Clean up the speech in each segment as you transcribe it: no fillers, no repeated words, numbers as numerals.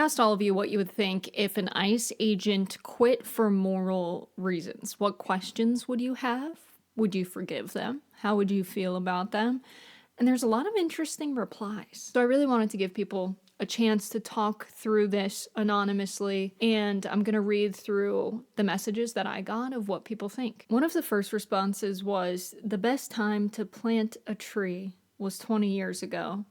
asked all of you what you would think if an ICE agent quit for moral reasons. What questions would you have? Would you forgive them? How would you feel about them? And there's a lot of interesting replies. So I really wanted to give people a chance to talk through this anonymously, and I'm going to read through the messages that I got of what people think. One of the first responses was, the best time to plant a tree was 20 years ago.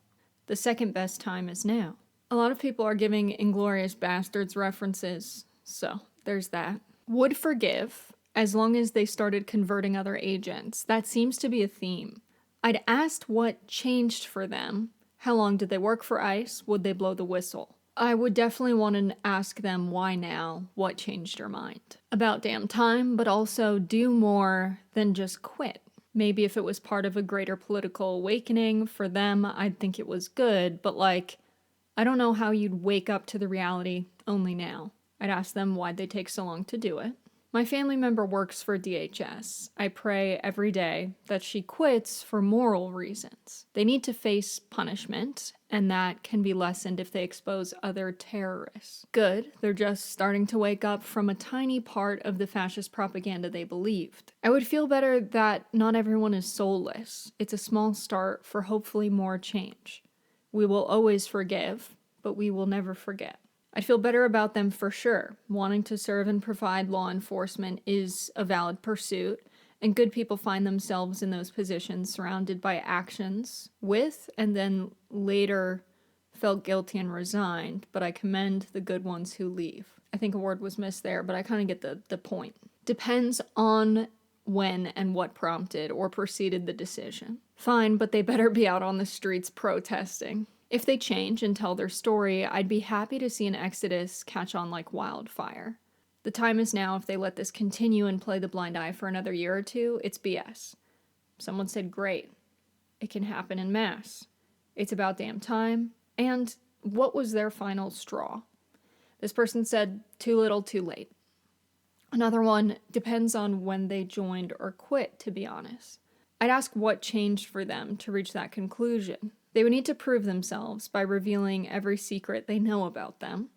The second best time is now. A lot of people are giving Inglourious Bastards references, so there's that. Would forgive, as long as they started converting other agents. That seems to be a theme. I'd asked what changed for them. How long did they work for ICE? Would they blow the whistle? I would definitely want to ask them why now, what changed your mind. About damn time, but also do more than just quit. Maybe if it was part of a greater political awakening for them, I'd think it was good, but I don't know how you'd wake up to the reality only now. I'd ask them why'd they take so long to do it. My family member works for DHS. I pray every day that she quits for moral reasons. They need to face punishment, and that can be lessened if they expose other terrorists. Good, they're just starting to wake up from a tiny part of the fascist propaganda they believed. I would feel better that not everyone is soulless. It's a small start for hopefully more change. We will always forgive, but we will never forget. I'd feel better about them for sure. Wanting to serve and provide law enforcement is a valid pursuit, and good people find themselves in those positions surrounded by actions with and then later felt guilty and resigned, but I commend the good ones who leave. I think a word was missed there, but I kind of get the point. Depends on when and what prompted or preceded the decision. Fine, but they better be out on the streets protesting. If they change and tell their story, I'd be happy to see an exodus catch on like wildfire. The time is now. If they let this continue and play the blind eye for another year or two, it's BS. Someone said, great. It can happen en masse. It's about damn time. And what was their final straw? This person said, too little, too late. Another one, depends on when they joined or quit, to be honest. I'd ask what changed for them to reach that conclusion. They would need to prove themselves by revealing every secret they know about them.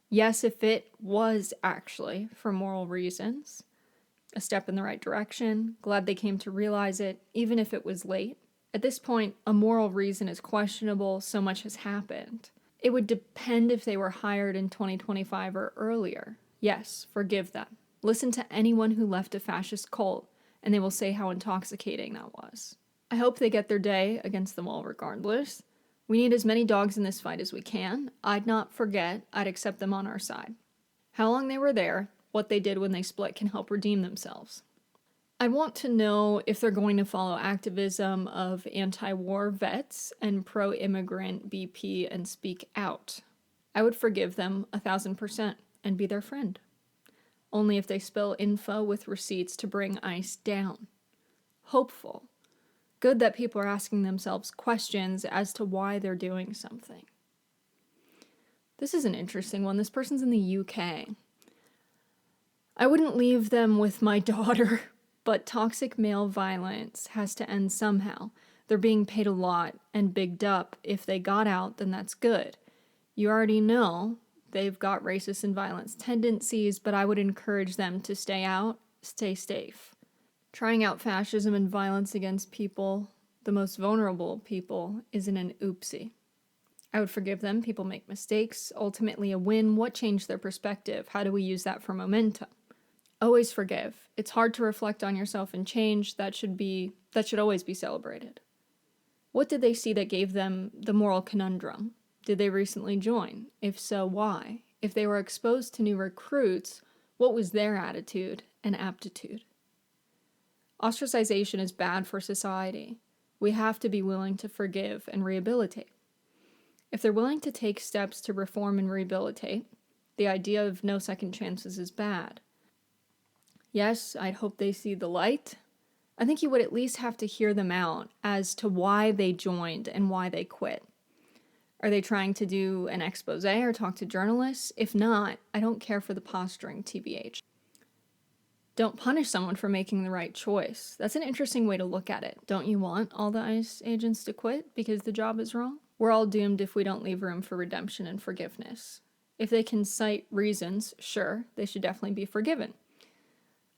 Yes, if it was actually for moral reasons. A step in the right direction. Glad they came to realize it, even if it was late. At this point, a moral reason is questionable, so much has happened. It would depend if they were hired in 2025 or earlier. Yes, forgive them. Listen to anyone who left a fascist cult, and they will say how intoxicating that was. I hope they get their day against them all regardless. We need as many dogs in this fight as we can. I'd not forget. I'd accept them on our side. How long they were there, what they did when they split can help redeem themselves. I want to know if they're going to follow activism of anti-war vets and pro-immigrant BP and speak out. I would forgive them 1,000% and be their friend. Only if they spill info with receipts to bring ICE down. Hopeful. Good that people are asking themselves questions as to why they're doing something. This is an interesting one. This person's in the UK. I wouldn't leave them with my daughter, but toxic male violence has to end somehow. They're being paid a lot and bigged up. If they got out, then that's good. You already know they've got racist and violence tendencies, but I would encourage them to stay out, stay safe. Trying out fascism and violence against people, the most vulnerable people, isn't an oopsie. I would forgive them. People make mistakes. Ultimately a win. What changed their perspective? How do we use that for momentum? Always forgive. It's hard to reflect on yourself and change. That should always be celebrated. What did they see that gave them the moral conundrum? Did they recently join? If so, why? If they were exposed to new recruits, what was their attitude and aptitude? Ostracization is bad for society. We have to be willing to forgive and rehabilitate. If they're willing to take steps to reform and rehabilitate, the idea of no second chances is bad. Yes, I'd hope they see the light. I think you would at least have to hear them out as to why they joined and why they quit. Are they trying to do an expose or talk to journalists? If not, I don't care for the posturing, TBH. Don't punish someone for making the right choice. That's an interesting way to look at it. Don't you want all the ICE agents to quit because the job is wrong? We're all doomed if we don't leave room for redemption and forgiveness. If they can cite reasons, sure, they should definitely be forgiven.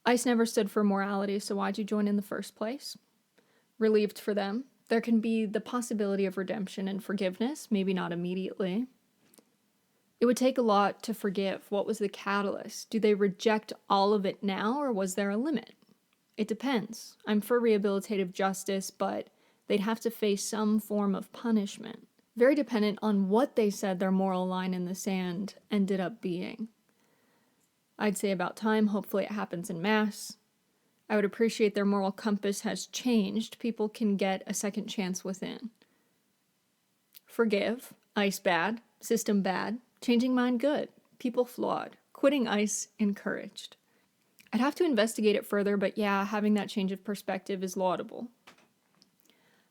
ICE never stood for morality, so why'd you join in the first place? Relieved for them. There can be the possibility of redemption and forgiveness, maybe not immediately. It would take a lot to forgive. What was the catalyst? Do they reject all of it now, or was there a limit? It depends. I'm for rehabilitative justice, but they'd have to face some form of punishment. Very dependent on what they said their moral line in the sand ended up being. I'd say about time. Hopefully it happens en masse. I would appreciate their moral compass has changed. People can get a second chance within. Forgive. ICE bad. System bad. Changing mind good. People flawed. Quitting ICE encouraged. I'd have to investigate it further, but yeah, having that change of perspective is laudable.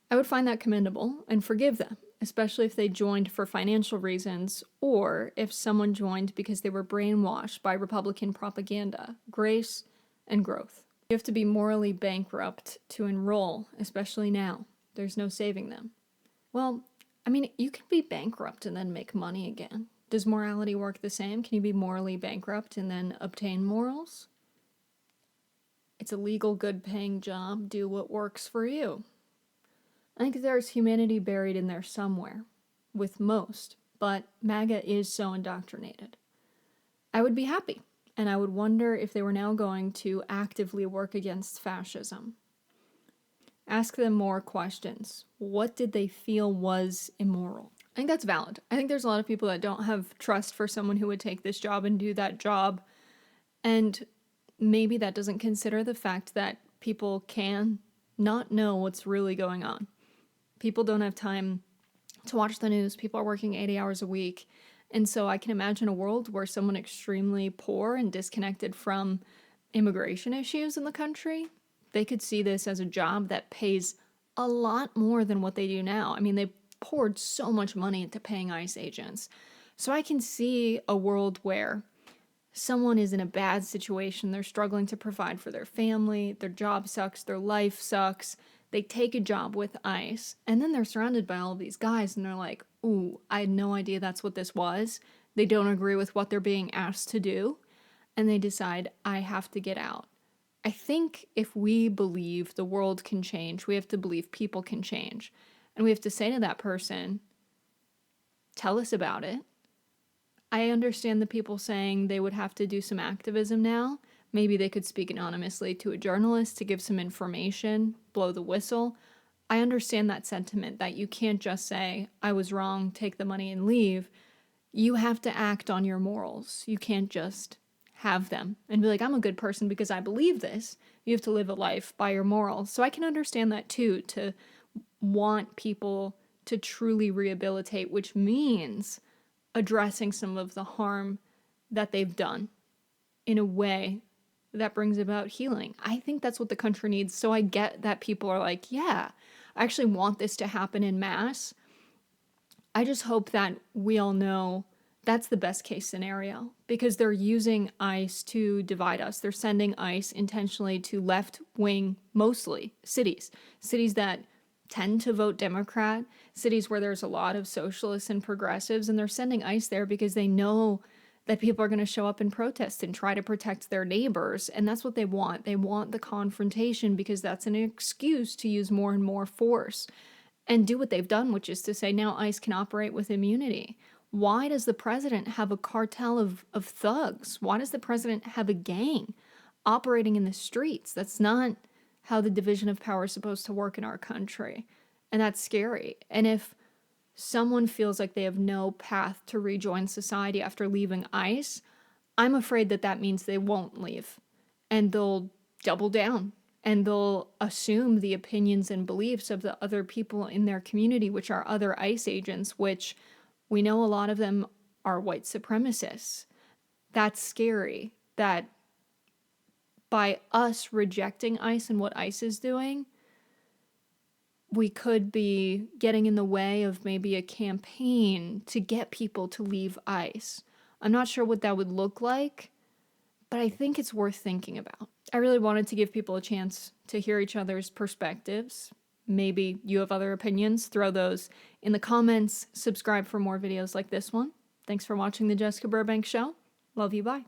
I would find that commendable and forgive them, especially if they joined for financial reasons or if someone joined because they were brainwashed by Republican propaganda. Grace and growth. You have to be morally bankrupt to enroll, especially now. There's no saving them. Well, I mean, you can be bankrupt and then make money again. Does morality work the same? Can you be morally bankrupt and then obtain morals? It's a legal, good-paying job. Do what works for you. I think there's humanity buried in there somewhere, with most, but MAGA is so indoctrinated. I would be happy, and I would wonder if they were now going to actively work against fascism. Ask them more questions. What did they feel was immoral? I think that's valid. I think there's a lot of people that don't have trust for someone who would take this job and do that job, and maybe that doesn't consider the fact that people can not know what's really going on. People don't have time to watch the news. People are working 80 hours a week. And so I can imagine a world where someone extremely poor and disconnected from immigration issues in the country, they could see this as a job that pays a lot more than what they do now. I mean, they poured so much money into paying ICE agents. So I can see a world where someone is in a bad situation, they're struggling to provide for their family, their job sucks, their life sucks, they take a job with ICE, and then they're surrounded by all of these guys, and they're like, ooh, I had no idea that's what this was. They don't agree with what they're being asked to do, and they decide, I have to get out. I think if we believe the world can change, we have to believe people can change. And we have to say to that person, tell us about it. I understand the people saying they would have to do some activism now. Maybe they could speak anonymously to a journalist to give some information, blow the whistle. I understand that sentiment that you can't just say, I was wrong, take the money and leave. You have to act on your morals. You can't just have them and be like, I'm a good person because I believe this. You have to live a life by your morals. So I can understand that too, to want people to truly rehabilitate, which means addressing some of the harm that they've done in a way that brings about healing. I think that's what the country needs. So I get that people are like, yeah, I actually want this to happen in mass. I just hope that we all know that's the best case scenario because they're using ICE to divide us. They're sending ICE intentionally to left-wing, mostly, cities that tend to vote Democrat, cities where there's a lot of socialists and progressives, and they're sending ICE there because they know that people are going to show up and protest and try to protect their neighbors, and that's what they want. They want the confrontation because that's an excuse to use more and more force and do what they've done, which is to say now ICE can operate with immunity. Why does the president have a cartel of thugs? Why does the president have a gang operating in the streets? That's not how the division of power is supposed to work in our country. And that's scary. And if someone feels like they have no path to rejoin society after leaving ICE, I'm afraid that that means they won't leave. And they'll double down. And they'll assume the opinions and beliefs of the other people in their community, which are other ICE agents, which we know a lot of them are white supremacists. That's scary. That by us rejecting ICE and what ICE is doing, we could be getting in the way of maybe a campaign to get people to leave ICE. I'm not sure what that would look like, but I think it's worth thinking about. I really wanted to give people a chance to hear each other's perspectives. Maybe you have other opinions. Throw those in the comments. Subscribe for more videos like this one. Thanks for watching the Jessica Burbank Show. Love you. Bye.